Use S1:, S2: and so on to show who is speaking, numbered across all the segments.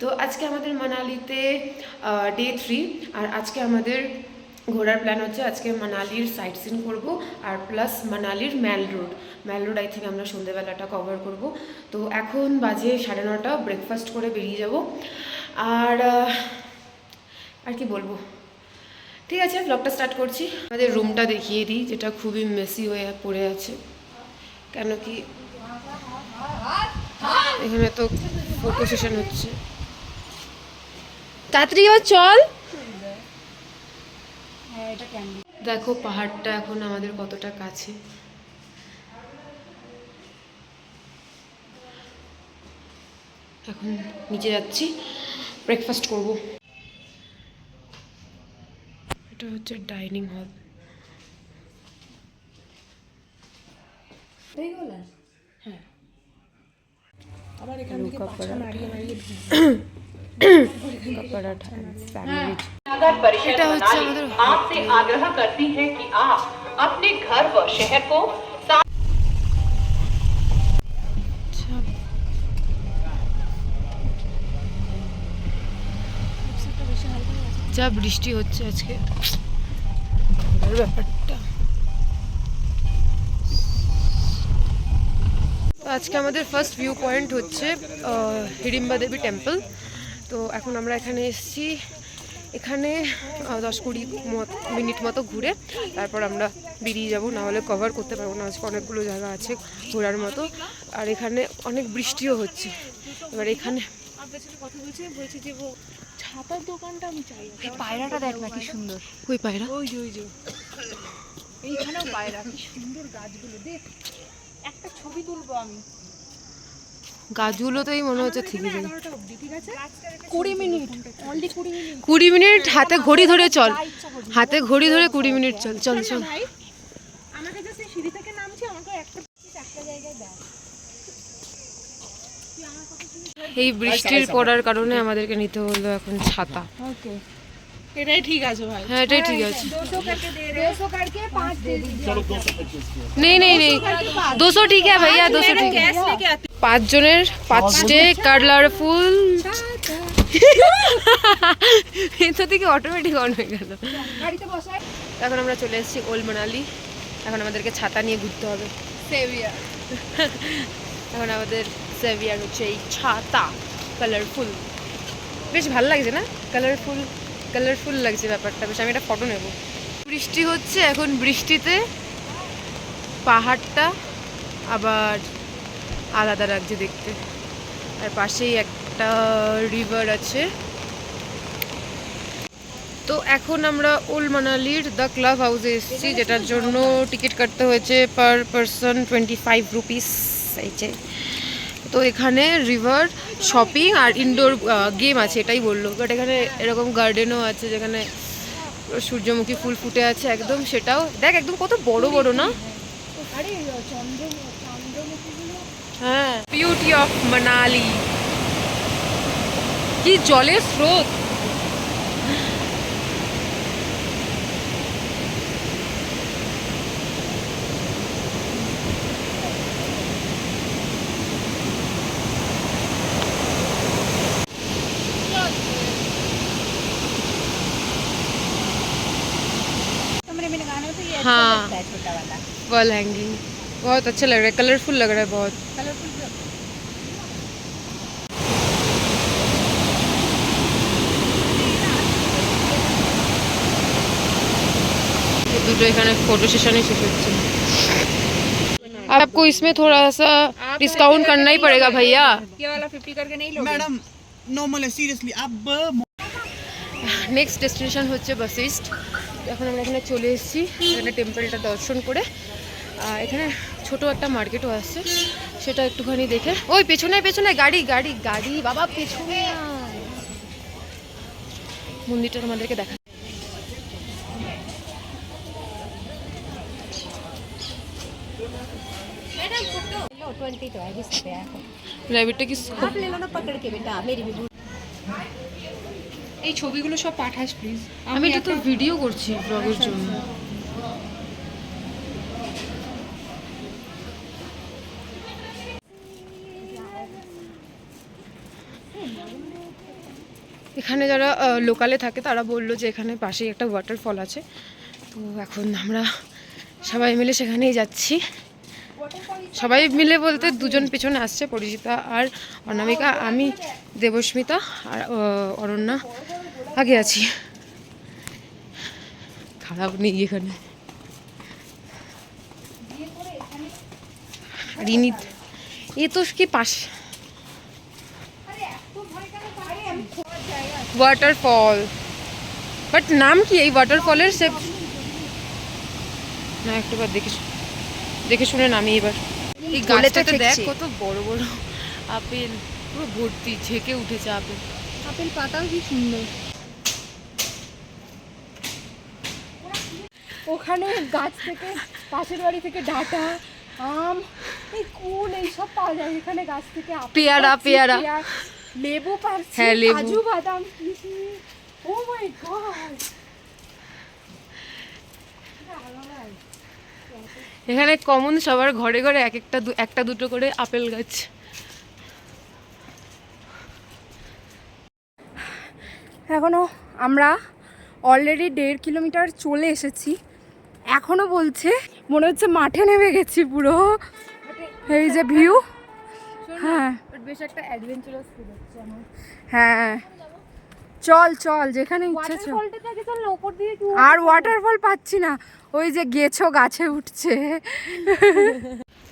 S1: তো আজকে আমাদের মানালিতে ডে 3, আর আজকে আমাদের ঘোরার প্ল্যান হচ্ছে আজকে মানালির সাইট সিন করবো আর প্লাস মানালির ম্যাল রোড আই থিঙ্ক আমরা সন্ধ্যেবেলাটা কভার করব। তো এখন বাজে 9:30, ব্রেকফাস্ট করে বেরিয়ে যাব। আর কি বলবো, ঠিক আছে ব্লগটা স্টার্ট করছি। আমাদের রুমটা দেখিয়ে দিই, যেটা খুবই মেসি হয়ে পড়ে আছে, কেন কি এখানে তো ফটো সেশন হচ্ছে। তাড়াতাড়ি চল। দেখো পাহাড়টা এখন আমাদের কতটা কাছে। এখন নিচে যাচ্ছি, ব্রেকফাস্ট করব। এটা হচ্ছে ডাইনিং হল। হ্যাঁ, আবার এখান থেকে পাছা মারিয়ে মারিয়ে এটা হচ্ছে আমাদের आपसे आग्रह करती है कि आप अपने घर व शहर को যা বৃষ্টি হচ্ছে আজকে, ব্যাপারটা আজকে আমাদের ফার্স্ট ভিউ পয়েন্ট হচ্ছে হিড়িম্বা দেবী টেম্পল। তো এখন আমরা এখানে এসেছি, এখানে 10-20 মিনিট মতো ঘুরে তারপর আমরা বেরিয়ে যাব, না হলে কভার করতে পারবো না। আজকে অনেকগুলো জায়গা আছে ঘোরার মতো, আর এখানে অনেক বৃষ্টিও হচ্ছে। এবার এখানে বলছি যে ছাতার দোকানটা আমি চাই। এই পায়রাটা দেখ না কি সুন্দর, ওই পায়রা, ওই যে এইখানেও পায়রা, কি সুন্দর গাছগুলো দেখ, একটা ছবি তুলবো আমি। গাছগুলো তো এই মনে হচ্ছে থেকে যায়। 20 মিনিট হাতে ঘড়ি ধরে চল, হাতে ঘড়ি ধরে 20 মিনিট চল চল চল। এই বৃষ্টির পড়ার কারণে আমাদেরকে নিতে হলো এখন ছাতা। এটাই ঠিক আছে ভাই, হ্যাঁ এটাই ঠিক আছে। नहीं नहीं नहीं 200 ठीक है भैया, 200 ठीक है। 5 জনের 5টে কালারফুল এটা থেকে অটোমেটিক অন হয়ে গেল। এখন আমরা চলে এসেছি ওল্ড মানালি। এখন আমাদেরকে ছাতা নিয়ে ঘুরতে হবে। সেভিয়ার এখন আমাদের সেভিয়ার হচ্ছে এই ছাতা, কালারফুল, বেশ ভালো লাগছে না? কালারফুল লাগছে ব্যাপারটা বেশ। আমি একটা ফটো নেব। বৃষ্টি হচ্ছে এখন, বৃষ্টিতে পাহাড়টা আবার আলাদা লাগছে দেখতে, আর পাশেই একটা রিভার আছে। তো এখন আমরা ওল্ড মানালির দ্য ক্লাব হাউসে এসেছি, যেটার জন্য টিকিট কাটতে হয়েছে পার পারসন 25 রুপিস চাইছে। তো এখানে রিভার, শপিং আর ইনডোর গেম আছে এটাই বললো। বাট এখানে এরকম গার্ডেনও আছে যেখানে সূর্যমুখী ফুল ফুটে আছে একদম, সেটাও দেখ একদম কত বড় বড় না। হ্যাঁ, বিউটি অফ মানালি, কি জলের স্রোত। हाँ, वॉल हैंगिंग बहुत अच्छा लग रहा है, कलरफुल लग रहा है बहुत। দুটো এখানে ফটো সেশনে শেষ হচ্ছে। आपको इसमें थोड़ा सा डिस्काउंट करना ही पड़ेगा भैया। ये वाला 50 करके नहीं लोगे मैडम? नॉर्मल है सीरियसली। अब নেক্সট ডেস্টিনেশন হচ্ছে বশিষ্ঠ। এখন আমরা এখানে চলে এসেছি, এখানে টেম্পলটা দর্শন করে। এখানে ছোট একটা মার্কেটও আসছে, সেটা একটুখানি দেখে। ওই পেছনে পেছনে গাড়ি গাড়ি গাড়ি বাবা, পেছনে মন্দিরটা আমাদেরকে দেখা। প্রাইভেটটা কি এই ছবিগুলো সব পাঠাস প্লিজ। আমি তো ভিডিও করছি ব্লগের জন্য। এখানে যারা লোকালে থাকে তারা বললো যে এখানে পাশেই একটা ওয়াটারফল আছে, তো এখন আমরা সবাই মিলে সেখানেই যাচ্ছি। সবাই মিলে বলতে দুজন পেছনে আসছে, পরিচিতা আর অনামিকা, আমি দেবস্মিতা আর অরণ্যা আগে আছি। খারাপ নেই এখানে। রিনিত এ তো কি পাশে ওয়াটারফল, বাট নাম কি এই ওয়াটারফলের? সে না একটু বার দেখে শুনে নামি এবার। এই গাছটাতে দেখ কত বড় বড় আপেল, পুরো ভর্তি ঝেঁকে উঠেছে আপেল। আপেল পাতাও কি সুন্দর।
S2: ওখানে গাছ থেকে, পাশের বাড়ি থেকে ডাটা, আম, এই কুল এইসব পাওয়া যায় এখানে গাছ থেকে।
S1: পেয়ারা
S2: লেবু পাচ্ছি,
S1: হ্যাঁ লেবু,
S2: কাজু বাদাম, কিশমিশ। ও মাই গড,
S1: এখানে কমন সবার ঘরে ঘরে একটা দুটো করে আপেল গাছ।
S2: এখনো আমরা অলরেডি 1.5 কিলোমিটার চলে এসেছি, এখনো বলছে মনে হচ্ছে মাঠে নেমে গেছি পুরো। এই যে ভিউ, হ্যাঁ
S1: বেশ একটা অ্যাডভেঞ্চারাস ফিল হচ্ছে আমার।
S2: হ্যাঁ চল চল যেখানে ইচ্ছে চল। আর ওয়াটারফল পাচ্ছি না, ওই যে গেছো গাছে উঠছে।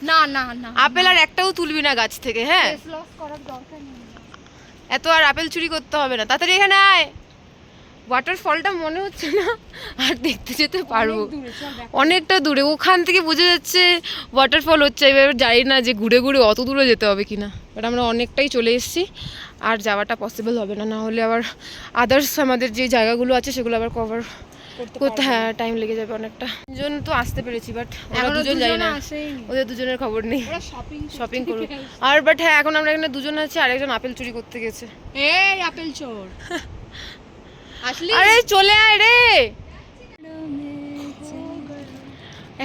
S2: না না না,
S1: আপেল আর একটাও তুলবি না গাছ থেকে, হ্যাঁ?
S2: লস করার দরকার নেই,
S1: এত আর আপেল চুরি করতে হবে না, তাড়াতাড়ি এখানে আয়। ওয়াটারফলটা মনে হচ্ছে না আর দেখতে যেতে পারবো, অনেকটা দূরে। ওখান থেকে বোঝা যাচ্ছে ওয়াটারফল হচ্ছে, এবার জানি না যে ঘুরে ঘুরে অত দূরে যেতে হবে কিনা, বাট আমরা অনেকটাই চলে এসেছি, আর যাওয়াটা পসিবল হবে না। না হলে আবার আদার্স আমাদের যে জায়গাগুলো আছে সেগুলো আবার কভার করতে, হ্যাঁ টাইম লেগে যাবে অনেকটা। দুজন তো আসতে পেরেছি, বাট ওরা দুজন যাই না, ওদের দুজনের খবর নেই, শপিং করুক। আর বাট হ্যাঁ এখন আমরা এখানে দুজন আছি, আরেকজন আপেল চুরি করতে গেছে।
S2: এই আপেল চোর আসলে,
S1: আরে চলে আয় রে।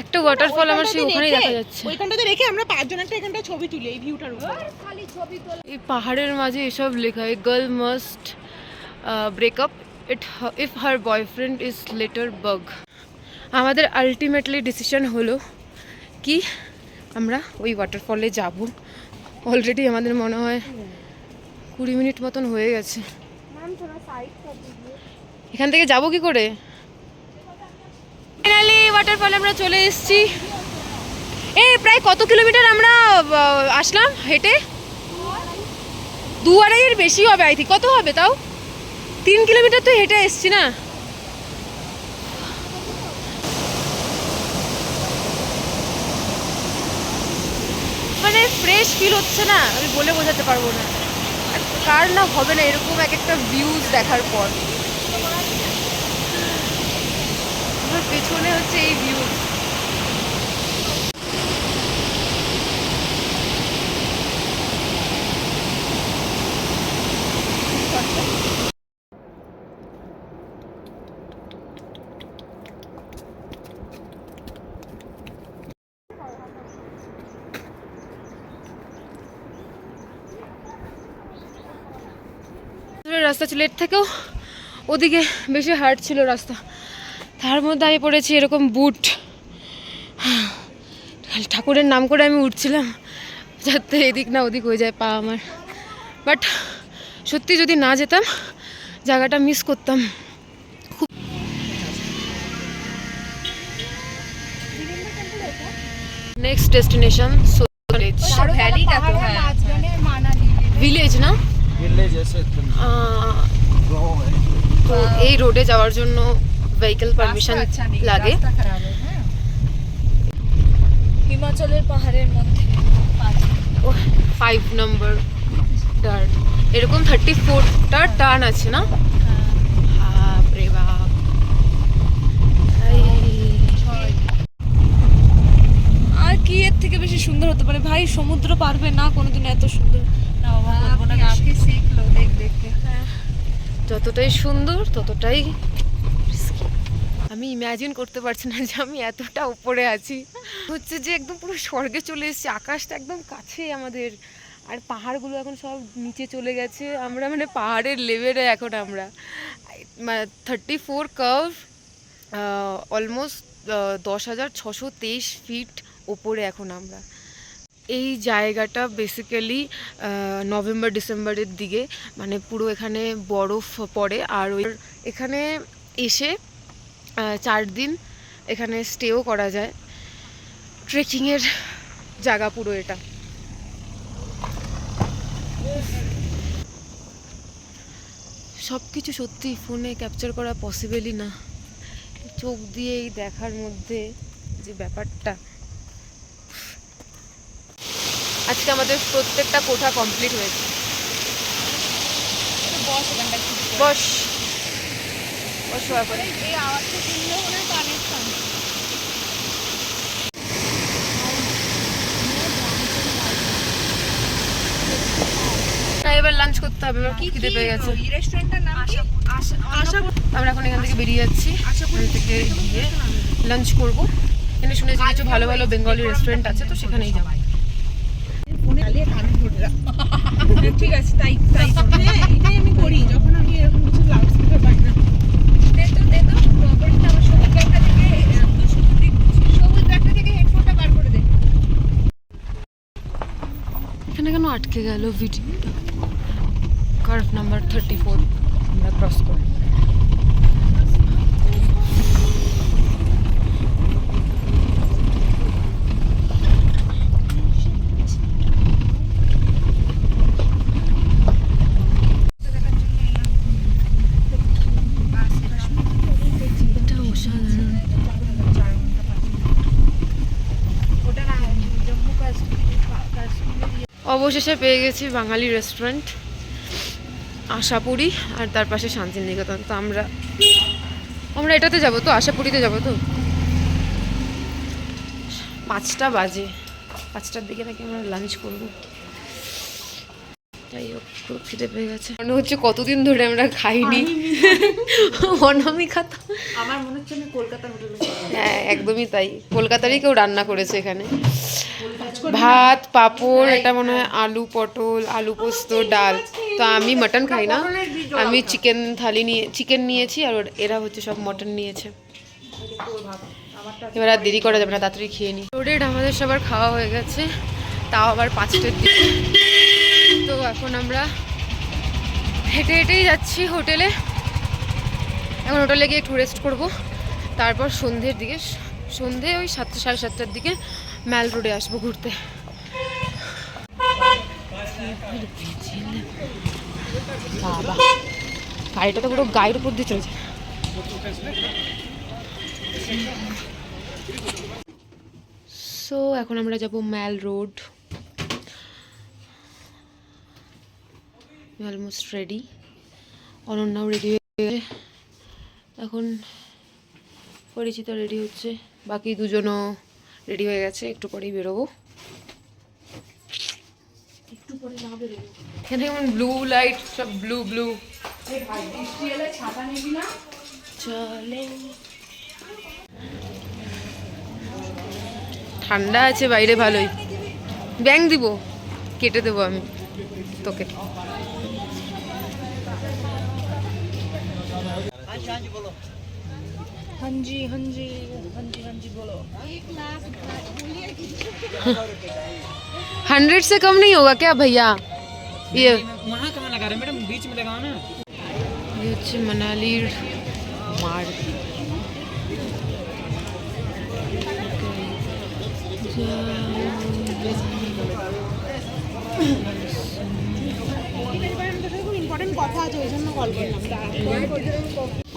S1: একটা ওয়াটারফল আমার সেই ওখানেই দেখা যাচ্ছে,
S2: ওইখানটাতে রেখে আমরা পাঁচজন একটা ছবি তুলি এই ভিউটার উপর। খালি ছবি তোলা,
S1: এই পাহাড়ের মাঝে এসব লেখা, a girl must break up if her boyfriend is later bug. আমাদের আলটিমেটলি ডিসিশন হলো কি আমরা ওই ওয়াটারফলে যাব। অলরেডি আমাদের মনে হয় 20 মিনিট মতন হয়ে গেছে। এখান থেকে যাব কি করে? ফাইনালি ওয়াটারফলে আমরা চলে এসেছি। এই প্রায় কত কিলোমিটার আমরা আসলাম হেঁটে? 2-2.5 এর বেশি হবে আই থিঙ্ক। কত হবে তাও? 3 কিলোমিটার তো হেঁটে এসেছি না? মানে ফ্রেশ ফিল হচ্ছে না, আমি বলে বোঝাতে পারবো না। কার না হবে না এরকম এক একটা ভিউজ দেখার পর। আমার পেছনে হচ্ছে এই ভিউ। রাস্তা ছিল, এর থেকেও ওদিকে বেশি হার্ড ছিল রাস্তা, তার মধ্যে আমি পড়েছি এরকম বুট। ঠাকুরের নাম করে আমি উঠছিলাম যাতে এদিক না ওদিক হয়ে যায় পা আমার, বাট সত্যি যদি না যেতাম জায়গাটা মিস করতাম খুব। নেক্সট ডেস্টিনেশন ভিলেজ না, তো এই রোডে যাওয়ার জন্য ভেহিকল পারমিশন লাগে।
S2: হিমাচলের পাহাড়ের মধ্যে
S1: 5 নম্বর টার্ন, এরকম 34টা টার্ন আছে না? বাপরে বাপ।
S2: আর কি এর থেকে বেশি সুন্দর হতে পারে ভাই? সমুদ্র পারবে না কোনোদিন এত সুন্দর। না বাবা বলবো না, আঁখি শিখলো দেখ দেখে।
S1: যতটাই সুন্দর ততটাই রিস্কি। আমি ইমাজিন করতে পারছি না যে আমি এতটা উপরে আছি, হচ্ছে যে একদম পুরো স্বর্গে চলে এসেছি, আকাশটা একদম কাছে আমাদের, আর পাহাড়গুলো এখন সব নিচে চলে গেছে, আমরা মানে পাহাড়ের লেভেলে এখন আমরা 34 কার্ভ, অলমোস্ট 10,623 ফিট ওপরে এখন আমরা। এই জায়গাটা বেসিক্যালি নভেম্বর ডিসেম্বরের দিকে মানে পুরো এখানে বরফ পড়ে, আর ওই এখানে এসে 4 দিন এখানে স্টেও করা যায়। ট্রেকিংয়ের জায়গা পুরো এটা। সব কিছু সত্যি ফোনে ক্যাপচার করা পসিবলই না, চোখ দিয়ে এই দেখার মধ্যে যে ব্যাপারটা। আজকে আমাদের প্রত্যেকটা কোঠা কমপ্লিট হয়েছে। বস বস এবার লাঞ্চ করতে হবে, এবার কি খিদে পেয়ে গেছে। আমরা এখন এখান থেকে বেরিয়ে যাচ্ছি, এখান থেকে গিয়ে লাঞ্চ করবো। এখানে শুনেছি কিছু ভালো ভালো বেঙ্গলি রেস্টুরেন্ট আছে, তো সেখানেই যাবো।
S2: ঠিক আছে, তাই তাই এটাই আমি করি যখন আমি এরকম কিছু লাউড স্পিকার পাই না।
S1: এখানে কেন আটকে গেল ভিডিওটা? কার্ভ নাম্বার 34 আমরা ক্রস করি। অবশেষে পেয়ে গেছি বাঙালি রেস্টুরেন্ট আশাপুরি, আর তার পাশে শান্তিনিকেতন। তো আমরা এটাতে যাবো তো, আশাপুরিতে যাবো তো। 5টা বাজে, 5টার দিকে নাকি আমরা লাঞ্চ করবো। যাই হোক, খুব খিদে পেয়ে গেছে, মনে হচ্ছে কতদিন ধরে আমরা খাইনি। অনামিকা তো
S2: আমার মনে হচ্ছে আমি কলকাতার হোটেলে।
S1: হ্যাঁ একদমই তাই, কলকাতারই কেউ রান্না করেছে এখানে। ভাত, পাঁপড়, এটা মনে হয় আলু পটল, আলু পোস্ত, ডাল। তো আমি মাটন খাই না, আমি চিকেন নিয়েছি, আর এরা হচ্ছে সব মটন নিয়েছে। এবার আর দেরি করা যাবে না, তাড়াতাড়ি খেয়ে নিই। লোডেড আমাদের সবার খাওয়া হয়ে গেছে, তাও আবার 5টার দিকে। তো এখন আমরা হেঁটে হেঁটেই যাচ্ছি হোটেলে। এখন হোটেলে গিয়ে একটু রেস্ট করবো, তারপর সন্ধ্যের দিকে, সন্ধ্যে ওই 7টা সাড়ে 7টার দিকে ম্যাল রোডে আসবো ঘুরতে। বাবা, গাড়িটা তো পুরো গায়ের উপর দিয়ে চলছে। সো এখন আমরা যাব ম্যাল রোড। অলমোস্ট রেডি, অনন্যাও রেডি হয়ে গেছে, এখন পরিচিত রেডি হচ্ছে, বাকি দুজনও রেডি হয়ে গেছে, একটু পরেই বেরোবো। একটু পরে না বেরোবো, এখানে কেমন ব্লু লাইট, সব ব্লু ব্লু। চলে, ঠান্ডা আছে বাইরে ভালোই। ব্যাং দিব, কেটে দেবো আমি তোকে।
S2: हाँ जी हाँ जी हाँ जी हाँ जी बोलो।
S1: 100 से कम नहीं होगा क्या भैया? ये
S3: वहाँ कहाँ लगा रहे मैडम, बीच में लगाओ ना।
S1: ये হচ্ছে মানালির মার্গ।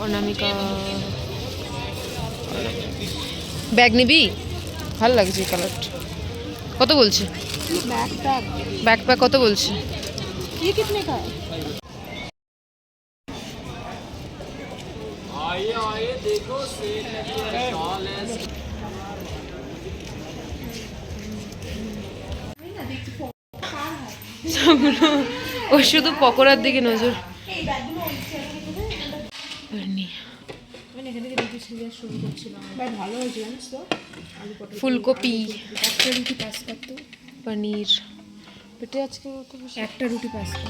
S1: অনামিকা ব্যাগ নিবি? ভালো লাগছে কালারটা। কত বলছে ব্যাকপ্যাক? কত বলছে?
S2: ये कितने का है?
S3: आइए देखो सेल लगी है, स्टॉल है।
S1: ও শুধু পকোড়ার দিকে নজর। ফুলকপি, পনির, পেটে আজকে অত বেশি
S2: একটা রুটি পাস্তা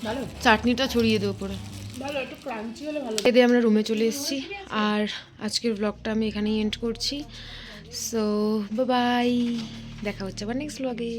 S2: ভালো
S1: চাটনিটা ছড়িয়ে দে উপরে।
S2: ভালো একটু ক্রাঞ্চি হলে ভালো।
S1: এতে আমরা রুমে চলে এসেছি আর আজকের ব্লগটা আমি এখানেই এন্ড করছি। সো বাই, দেখা হচ্ছে আবার নেক্সট ব্লগে।